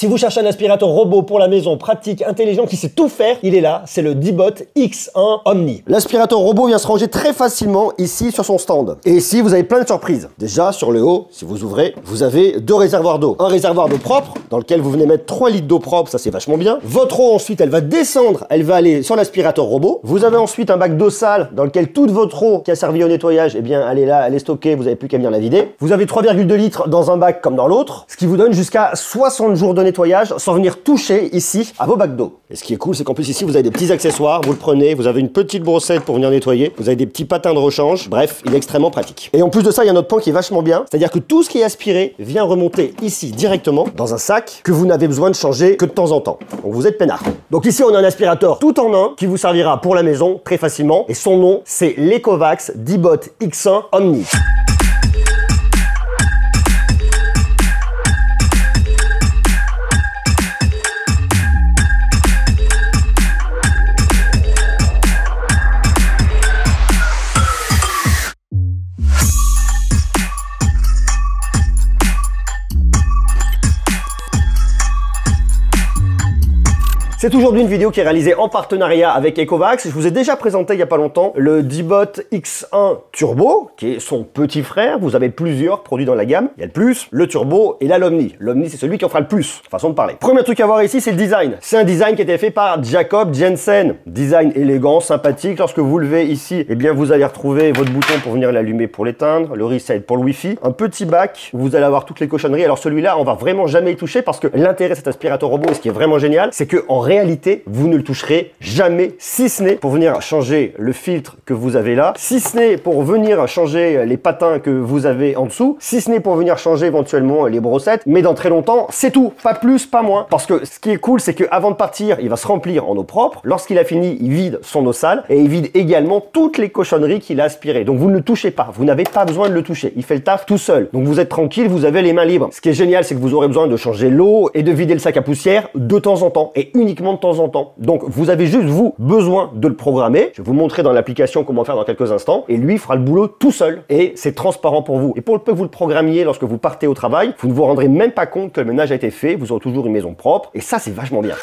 Si vous cherchez un aspirateur robot pour la maison, pratique, intelligent, qui sait tout faire, il est là, c'est le Dibot X1 Omni. L'aspirateur robot vient se ranger très facilement ici sur son stand. Et ici, vous avez plein de surprises. Déjà, sur le haut, si vous ouvrez, vous avez deux réservoirs d'eau. Un réservoir d'eau propre, dans lequel vous venez mettre 3 litres d'eau propre, ça c'est vachement bien. Votre eau ensuite, elle va descendre, elle va aller sur l'aspirateur robot. Vous avez ensuite un bac d'eau sale, dans lequel toute votre eau qui a servi au nettoyage, eh bien, elle est là, elle est stockée, vous n'avez plus qu'à venir la vider. Vous avez 3,2 litres dans un bac comme dans l'autre, ce qui vous donne jusqu'à 60 jours de nettoyage sans venir toucher ici à vos bacs d'eau. Et ce qui est cool, c'est qu'en plus ici, vous avez des petits accessoires, vous le prenez, vous avez une petite brossette pour venir nettoyer, vous avez des petits patins de rechange, bref, il est extrêmement pratique. Et en plus de ça, il y a un autre point qui est vachement bien, c'est-à-dire que tout ce qui est aspiré vient remonter ici directement dans un sac que vous n'avez besoin de changer que de temps en temps. Donc vous êtes peinard. Donc ici, on a un aspirateur tout en un qui vous servira pour la maison très facilement et son nom, c'est l'Ecovacs Dibot X1 Omni. C'est aujourd'hui une vidéo qui est réalisée en partenariat avec Ecovacs. Je vous ai déjà présenté il n'y a pas longtemps le Dibot X1 Turbo, qui est son petit frère. Vous avez plusieurs produits dans la gamme. Il y a le Plus, le Turbo et là l'Omni. L'Omni, c'est celui qui en fera le plus, façon de parler. Premier truc à voir ici, c'est le design. C'est un design qui a été fait par Jacob Jensen. Design élégant, sympathique. Lorsque vous levez ici, eh bien vous allez retrouver votre bouton pour venir l'allumer pour l'éteindre, le reset pour le Wi-Fi, un petit bac où vous allez avoir toutes les cochonneries. Alors celui-là, on va vraiment jamais y toucher parce que l'intérêt de cet aspirateur robot, et ce qui est vraiment génial, c'est que en réalité, vous ne le toucherez jamais, si ce n'est pour venir changer le filtre que vous avez là, si ce n'est pour venir changer les patins que vous avez en dessous, si ce n'est pour venir changer éventuellement les brossettes, mais dans très longtemps, c'est tout, pas plus, pas moins. Parce que ce qui est cool, c'est qu'avant de partir, il va se remplir en eau propre. Lorsqu'il a fini, il vide son eau sale et il vide également toutes les cochonneries qu'il a aspirées. Donc vous ne le touchez pas, vous n'avez pas besoin de le toucher, il fait le taf tout seul. Donc vous êtes tranquille, vous avez les mains libres. Ce qui est génial, c'est que vous aurez besoin de changer l'eau et de vider le sac à poussière de temps en temps et uniquement de temps en temps. Donc vous avez juste vous besoin de le programmer. Je vais vous montrer dans l'application comment faire dans quelques instants et lui fera le boulot tout seul et c'est transparent pour vous. Et pour le peu que vous le programmiez lorsque vous partez au travail, vous ne vous rendrez même pas compte que le ménage a été fait, vous aurez toujours une maison propre et ça c'est vachement bien.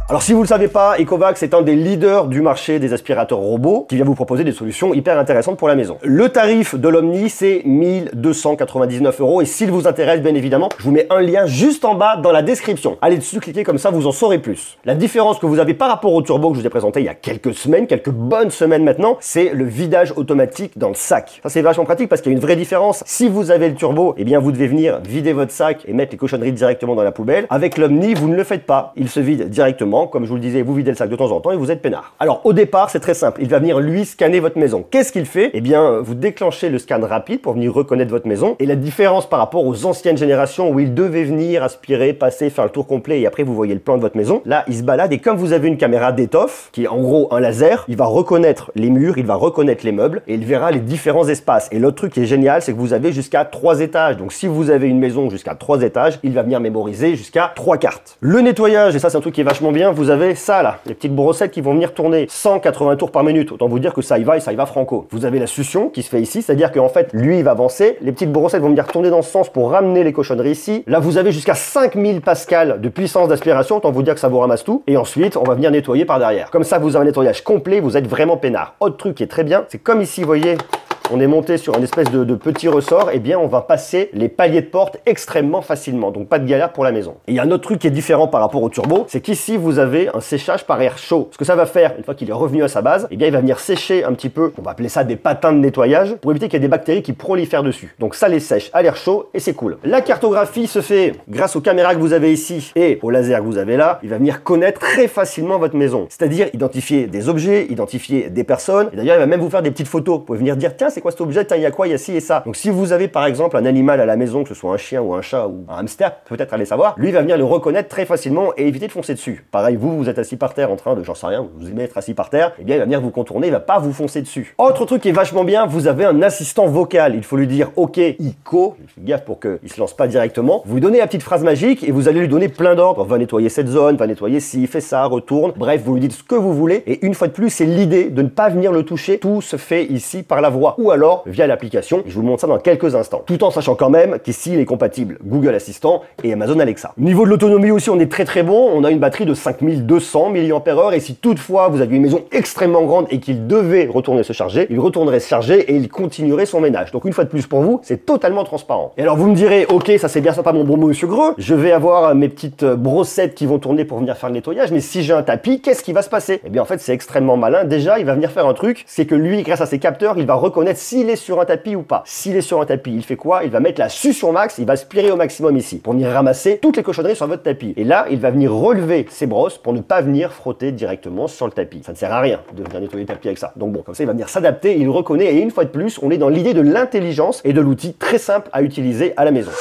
Alors si vous le savez pas, Ecovacs est un des leaders du marché des aspirateurs robots qui vient vous proposer des solutions hyper intéressantes pour la maison. Le tarif de l'Omni, c'est 1299 € et s'il vous intéresse, bien évidemment, je vous mets un lien juste en bas dans la description. Allez dessus, cliquez comme ça, vous en saurez plus. La différence que vous avez par rapport au Turbo que je vous ai présenté il y a quelques semaines, quelques bonnes semaines maintenant, c'est le vidage automatique dans le sac. Ça c'est vachement pratique parce qu'il y a une vraie différence. Si vous avez le Turbo, eh bien vous devez venir vider votre sac et mettre les cochonneries directement dans la poubelle. Avec l'Omni, vous ne le faites pas. Il se vide directement. Comme je vous le disais, vous videz le sac de temps en temps et vous êtes peinard. Alors au départ, c'est très simple. Il va venir lui scanner votre maison. Qu'est-ce qu'il fait? Eh bien, vous déclenchez le scan rapide pour venir reconnaître votre maison. Et la différence par rapport aux anciennes générations où il devait venir aspirer, passer, faire le tour complet et après vous voyez le plan de votre maison. Là, il se balade et comme vous avez une caméra d'étoffe, qui est en gros un laser, il va reconnaître les murs, il va reconnaître les meubles et il verra les différents espaces. Et l'autre truc qui est génial, c'est que vous avez jusqu'à 3 étages. Donc si vous avez une maison jusqu'à 3 étages, il va venir mémoriser jusqu'à 3 cartes. Le nettoyage, et ça c'est un truc qui est vachement bien, vous avez ça là, les petites brossettes qui vont venir tourner 180 tours par minute. Autant vous dire que ça y va et ça y va franco. Vous avez la succion qui se fait ici, c'est-à-dire qu'en fait, lui il va avancer, les petites brossettes vont venir tourner dans ce sens pour ramener les cochonneries ici. Là, vous avez jusqu'à 5000 pascal de puissance d'aspiration, autant vous dire que ça vous ramasse tout. Et ensuite, on va venir nettoyer par derrière. Comme ça, vous avez un nettoyage complet, vous êtes vraiment peinard. Autre truc qui est très bien, c'est comme ici, vous voyez, on est monté sur une espèce de petit ressort, et bien on va passer les paliers de porte extrêmement facilement, donc pas de galère pour la maison. Et il y a un autre truc qui est différent par rapport au Turbo, c'est qu'ici vous avez un séchage par air chaud. Ce que ça va faire, une fois qu'il est revenu à sa base, et bien il va venir sécher un petit peu, on va appeler ça des patins de nettoyage, pour éviter qu'il y ait des bactéries qui prolifèrent dessus. Donc ça les sèche à l'air chaud et c'est cool. La cartographie se fait grâce aux caméras que vous avez ici et au laser que vous avez là, il va venir connaître très facilement votre maison. C'est-à-dire identifier des objets, identifier des personnes, et d'ailleurs il va même vous faire des petites photos. Vous pouvez venir dire, tiens, c'est quoi cet objet, tiens, il y a quoi, il y a ci et ça. Donc si vous avez par exemple un animal à la maison, que ce soit un chien ou un chat ou un hamster, peut-être allez savoir, lui va venir le reconnaître très facilement et éviter de foncer dessus. Pareil, vous êtes assis par terre en train de, j'en sais rien, vous aimez être assis par terre, et bien il va venir vous contourner, il va pas vous foncer dessus. Autre truc qui est vachement bien, vous avez un assistant vocal, il faut lui dire ok, Ico, faites gaffe pour qu'il se lance pas directement, vous lui donnez la petite phrase magique et vous allez lui donner plein d'ordres, va nettoyer cette zone, va nettoyer ci, fais ça, retourne, bref, vous lui dites ce que vous voulez, et une fois de plus, c'est l'idée de ne pas venir le toucher, tout se fait ici par la voix, ou alors via l'application, je vous montre ça dans quelques instants, tout en sachant quand même qu'ici il est compatible Google Assistant et Amazon Alexa. Au niveau de l'autonomie aussi, on est très bon, on a une batterie de 5200 mAh, et si toutefois vous aviez une maison extrêmement grande et qu'il devait retourner se charger, il retournerait se charger et il continuerait son ménage. Donc une fois de plus pour vous, c'est totalement transparent. Et alors vous me direz, ok, ça c'est bien sympa mon bon monsieur Greux, je vais avoir mes petites brossettes qui vont tourner pour venir faire le nettoyage, mais si j'ai un tapis, qu'est-ce qui va se passer? Eh bien en fait c'est extrêmement malin. Déjà il va venir faire un truc, c'est que lui grâce à ses capteurs, il va reconnaître s'il est sur un tapis ou pas. S'il est sur un tapis, il fait quoi? Il va mettre la succion max, il va aspirer au maximum ici pour venir ramasser toutes les cochonneries sur votre tapis. Et là il va venir relever ses brosses pour ne pas venir frotter directement sur le tapis. Ça ne sert à rien de venir nettoyer le tapis avec ça. Donc bon, comme ça il va venir s'adapter, il reconnaît, et une fois de plus, on est dans l'idée de l'intelligence et de l'outil très simple à utiliser à la maison.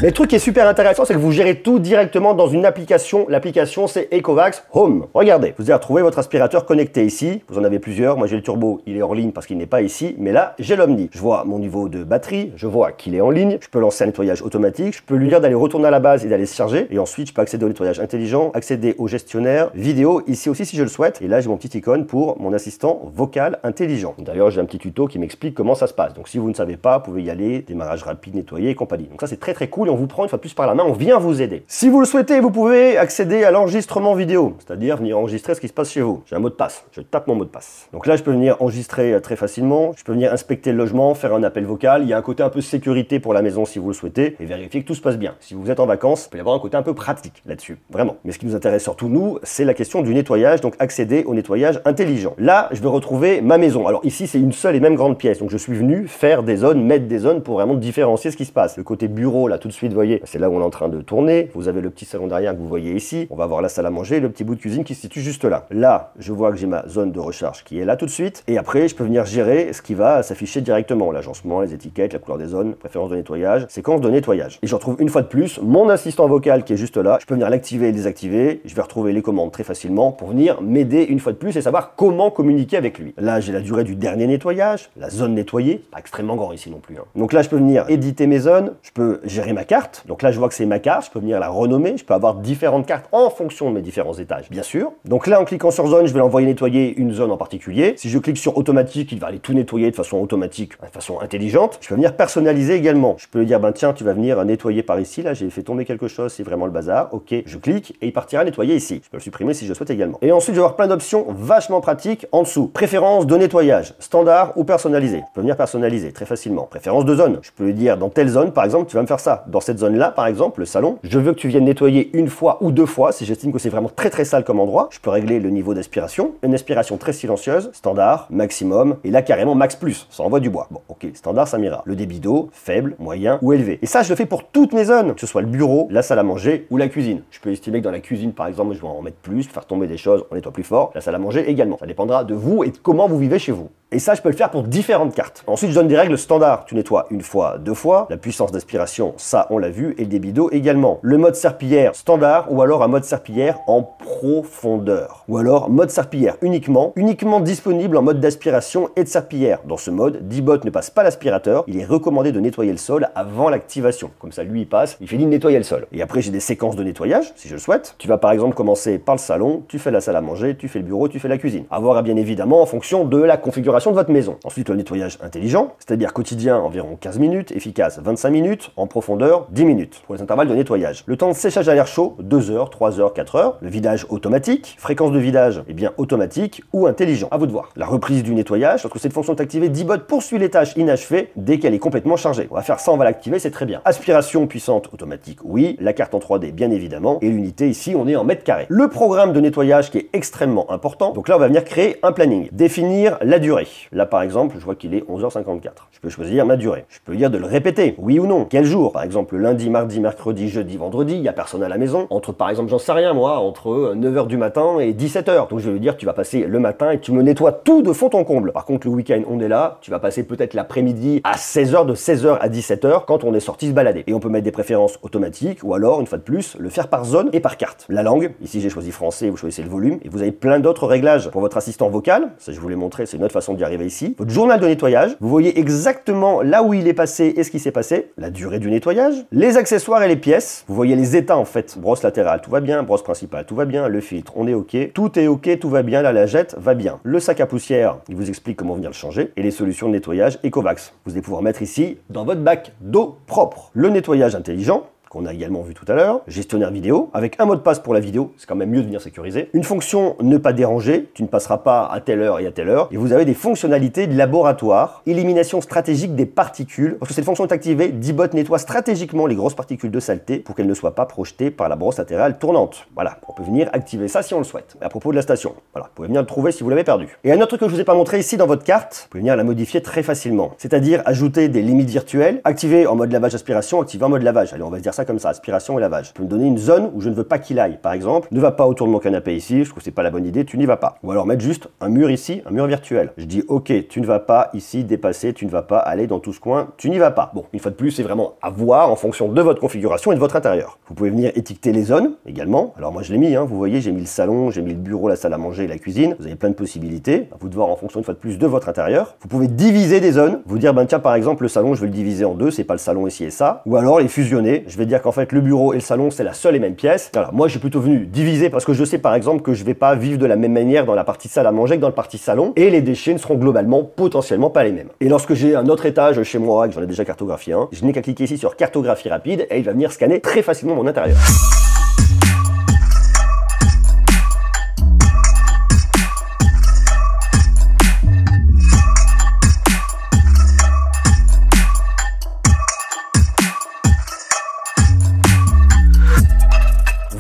Mais le truc qui est super intéressant, c'est que vous gérez tout directement dans une application. L'application, c'est Ecovacs Home. Regardez, vous allez retrouver votre aspirateur connecté ici. Vous en avez plusieurs. Moi, j'ai le turbo, il est hors ligne parce qu'il n'est pas ici. Mais là, j'ai l'Omni. Je vois mon niveau de batterie, je vois qu'il est en ligne. Je peux lancer un nettoyage automatique. Je peux lui dire d'aller retourner à la base et d'aller se charger. Et ensuite, je peux accéder au nettoyage intelligent, accéder au gestionnaire, vidéo, ici aussi si je le souhaite. Et là, j'ai mon petit icône pour mon assistant vocal intelligent. D'ailleurs, j'ai un petit tuto qui m'explique comment ça se passe. Donc, si vous ne savez pas, vous pouvez y aller, démarrage rapide, nettoyer et compagnie. Donc ça, c'est très cool. On vous prend une fois de plus par la main, on vient vous aider. Si vous le souhaitez, vous pouvez accéder à l'enregistrement vidéo, c'est-à-dire venir enregistrer ce qui se passe chez vous. J'ai un mot de passe, je tape mon mot de passe. Donc là, je peux venir enregistrer très facilement, je peux venir inspecter le logement, faire un appel vocal. Il y a un côté un peu sécurité pour la maison si vous le souhaitez, et vérifier que tout se passe bien. Si vous êtes en vacances, il peut y avoir un côté un peu pratique là-dessus, vraiment. Mais ce qui nous intéresse surtout, nous, c'est la question du nettoyage, donc accéder au nettoyage intelligent. Là, je vais retrouver ma maison. Alors ici, c'est une seule et même grande pièce, donc je suis venu faire des zones, mettre des zones pour vraiment différencier ce qui se passe. Le côté bureau, là, tout de suite, vous voyez, c'est là où on est en train de tourner. Vous avez le petit salon derrière que vous voyez ici. On va voir la salle à manger, le petit bout de cuisine qui se situe juste là. Là, je vois que j'ai ma zone de recharge qui est là tout de suite. Et après, je peux venir gérer ce qui va s'afficher directement. L'agencement, les étiquettes, la couleur des zones, préférence de nettoyage, séquence de nettoyage. Et je retrouve une fois de plus mon assistant vocal qui est juste là. Je peux venir l'activer et le désactiver. Je vais retrouver les commandes très facilement pour venir m'aider une fois de plus et savoir comment communiquer avec lui. Là, j'ai la durée du dernier nettoyage, la zone nettoyée, pas extrêmement grand ici non plus. Donc là, je peux venir éditer mes zones, je peux gérer ma carte. Donc là, je vois que c'est ma carte, je peux venir la renommer, je peux avoir différentes cartes en fonction de mes différents étages, bien sûr. Donc là, en cliquant sur zone, je vais l'envoyer nettoyer une zone en particulier. Si je clique sur automatique, il va aller tout nettoyer de façon automatique, de façon intelligente. Je peux venir personnaliser également. Je peux lui dire, ben tiens, tu vas venir nettoyer par ici, là, j'ai fait tomber quelque chose, c'est vraiment le bazar. Ok, je clique et il partira nettoyer ici. Je peux le supprimer si je le souhaite également. Et ensuite, je vais avoir plein d'options vachement pratiques en dessous. Préférence de nettoyage, standard ou personnalisé. Je peux venir personnaliser très facilement. Préférence de zone. Je peux lui dire, dans telle zone, par exemple, tu vas me faire ça. Dans cette zone-là, par exemple, le salon, je veux que tu viennes nettoyer une fois ou deux fois si j'estime que c'est vraiment très sale comme endroit. Je peux régler le niveau d'aspiration, une aspiration très silencieuse, standard, maximum, et là carrément max plus, ça envoie du bois. Bon, ok, standard ça m'ira. Le débit d'eau, faible, moyen ou élevé. Et ça je le fais pour toutes mes zones, que ce soit le bureau, la salle à manger ou la cuisine. Je peux estimer que dans la cuisine par exemple, je vais en mettre plus, faire tomber des choses, on nettoie plus fort. La salle à manger également. Ça dépendra de vous et de comment vous vivez chez vous. Et ça, je peux le faire pour différentes cartes. Ensuite, je donne des règles standards. Tu nettoies une fois, deux fois. La puissance d'aspiration, ça, on l'a vu. Et le débit d'eau également. Le mode serpillière standard ou alors un mode serpillière en profondeur. Ou alors mode serpillière uniquement disponible en mode d'aspiration et de serpillière. Dans ce mode, D-Bot ne passe pas l'aspirateur. Il est recommandé de nettoyer le sol avant l'activation. Comme ça, lui, il passe, il finit de nettoyer le sol. Et après, j'ai des séquences de nettoyage, si je le souhaite. Tu vas par exemple commencer par le salon, tu fais la salle à manger, tu fais le bureau, tu fais la cuisine. À voir bien évidemment en fonction de la configuration de votre maison. Ensuite, le nettoyage intelligent, c'est-à-dire quotidien environ 15 minutes, efficace 25 minutes, en profondeur heures, 10 minutes pour les intervalles de nettoyage. Le temps de séchage à l'air chaud, 2 heures, 3 heures, 4 heures. Le vidage automatique, fréquence de vidage, eh bien automatique ou intelligent, à vous de voir. La reprise du nettoyage, lorsque cette fonction est activée, D-Bot poursuit les tâches inachevées dès qu'elle est complètement chargée. On va faire ça, on va l'activer, c'est très bien. Aspiration puissante automatique, oui. La carte en 3D, bien évidemment. Et l'unité ici, on est en mètres carrés. Le programme de nettoyage qui est extrêmement important. Donc là, on va venir créer un planning. Définir la durée. Là, par exemple, je vois qu'il est 11h54. Je peux choisir ma durée. Je peux dire de le répéter, oui ou non. Quel jour? Par exemple, lundi, mardi, mercredi, jeudi, vendredi, il n'y a personne à la maison. Entre, par exemple, j'en sais rien, moi, entre 9h du matin et 17h. Donc je vais lui dire, tu vas passer le matin et tu me nettoies tout de fond en comble. Par contre, le week-end, on est là. Tu vas passer peut-être l'après-midi à 16h, de 16h à 17h quand on est sorti se balader. Et on peut mettre des préférences automatiques ou alors, une fois de plus, le faire par zone et par carte. La langue, ici j'ai choisi français, vous choisissez le volume et vous avez plein d'autres réglages pour votre assistant vocal. Ça, je vous l'ai montré, c'est une autre façon d'y arriver ici. Votre journal de nettoyage, vous voyez exactement là où il est passé et ce qui s'est passé, la durée du nettoyage, les accessoires et les pièces. Vous voyez les états en fait. Brosse latérale, tout va bien. Brosse principale, tout va bien. Le filtre, on est OK. Tout est OK, tout va bien. La lingette va bien. Le sac à poussière, il vous explique comment venir le changer. Et les solutions de nettoyage Ecovacs. Vous allez pouvoir mettre ici dans votre bac d'eau propre. Le nettoyage intelligent, qu'on a également vu tout à l'heure, gestionnaire vidéo, avec un mot de passe pour la vidéo, c'est quand même mieux de venir sécuriser. Une fonction ne pas déranger, tu ne passeras pas à telle heure et à telle heure. Et vous avez des fonctionnalités de laboratoire, élimination stratégique des particules. Lorsque cette fonction est activée, D-Bot nettoie stratégiquement les grosses particules de saleté pour qu'elles ne soient pas projetées par la brosse latérale tournante. Voilà, on peut venir activer ça si on le souhaite. Et à propos de la station, voilà, vous pouvez venir le trouver si vous l'avez perdu. Et un autre truc que je vous ai pas montré ici dans votre carte, vous pouvez venir la modifier très facilement. C'est-à-dire ajouter des limites virtuelles, activer en mode lavage aspiration, activer en mode lavage. Allez, on va se dire ça comme ça, aspiration et lavage. Tu peux me donner une zone où je ne veux pas qu'il aille. Par exemple, ne va pas autour de mon canapé ici, je trouve que c'est pas la bonne idée, tu n'y vas pas. Ou alors mettre juste un mur ici, un mur virtuel. Je dis OK, tu ne vas pas ici dépasser, tu ne vas pas aller dans tout ce coin, tu n'y vas pas. Bon, une fois de plus, c'est vraiment à voir en fonction de votre configuration et de votre intérieur. Vous pouvez venir étiqueter les zones également. Alors moi je l'ai mis, hein, vous voyez, j'ai mis le salon, j'ai mis le bureau, la salle à manger et la cuisine. Vous avez plein de possibilités. À vous de voir en fonction une fois de plus de votre intérieur. Vous pouvez diviser des zones, vous dire ben tiens par exemple le salon je vais le diviser en deux, c'est pas le salon ici et ça. Ou alors les fusionner. Je vais dire qu'en fait le bureau et le salon c'est la seule et même pièce. Voilà, moi j'ai plutôt venu diviser parce que je sais par exemple que je vais pas vivre de la même manière dans la partie salle à manger que dans la partie salon et les déchets ne seront globalement potentiellement pas les mêmes. Et lorsque j'ai un autre étage chez moi, que j'en ai déjà cartographié un, je n'ai qu'à cliquer ici sur cartographie rapide et il va venir scanner très facilement mon intérieur.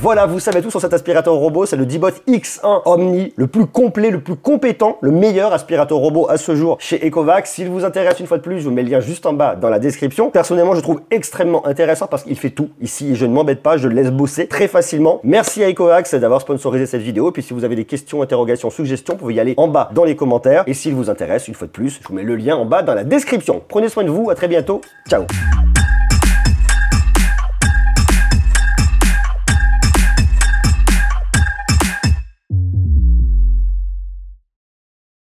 Voilà, vous savez tout sur cet aspirateur robot, c'est le D-Bot X1 Omni, le plus complet, le plus compétent, le meilleur aspirateur robot à ce jour chez Ecovacs. S'il vous intéresse, une fois de plus, je vous mets le lien juste en bas dans la description. Personnellement, je trouve extrêmement intéressant parce qu'il fait tout ici et je ne m'embête pas, je le laisse bosser très facilement. Merci à Ecovacs d'avoir sponsorisé cette vidéo. Et puis si vous avez des questions, interrogations, suggestions, vous pouvez y aller en bas dans les commentaires. Et s'il vous intéresse, une fois de plus, je vous mets le lien en bas dans la description. Prenez soin de vous, à très bientôt, ciao.